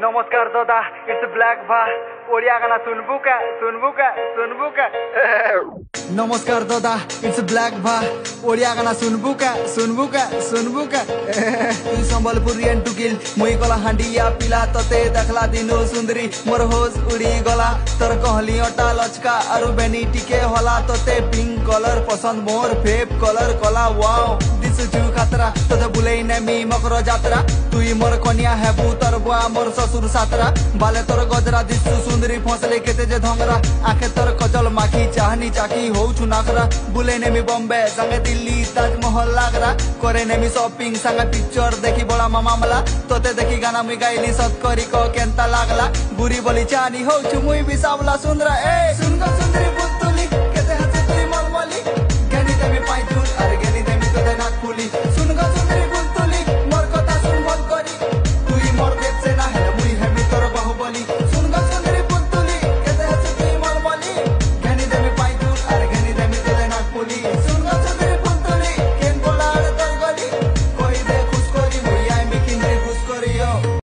नमस्कार दादा, it's black भा ओडिया गाना सुनबू का सुनबू का सुनबू का नमस्कार दादा, इट्स ब्लैक भा ओडिया गाना सुनबू का सुनबू का सुनबू का तू संबलपुरियन टुकिल मुई गला हांडिया पिला तते देखला दिनो सुंदरी मोर होश उड़ी गला तोर कहली अटा लचका आरु बेनी टिके होला तते पिंक कलर पसंद मोर फेव कलर कला वाओ दिसुचु खतरा तते बुलेई नेमी मकर जात्रा तुई मोर कन्या हेबू तोर बुआ मोर ससुर सातरा बाले तोर गजरा दिसु सुंदरी फसले केते जे धंगरा आखे तोर कजल माखी चाहनी चाकी होउछु नाखरा बुले नेमी बॉम्बे संगे दिल्ली ताजमहल लागरा करे नेमी शॉपिंग संगे पिक्चर देखी बड़ा मामला तोते देखी गाना मुई गाइली सत करी को केंता लागला बुरी बोली चानी होउछु मुई भी सावला सुंदरा ए सुन गो सुंदरी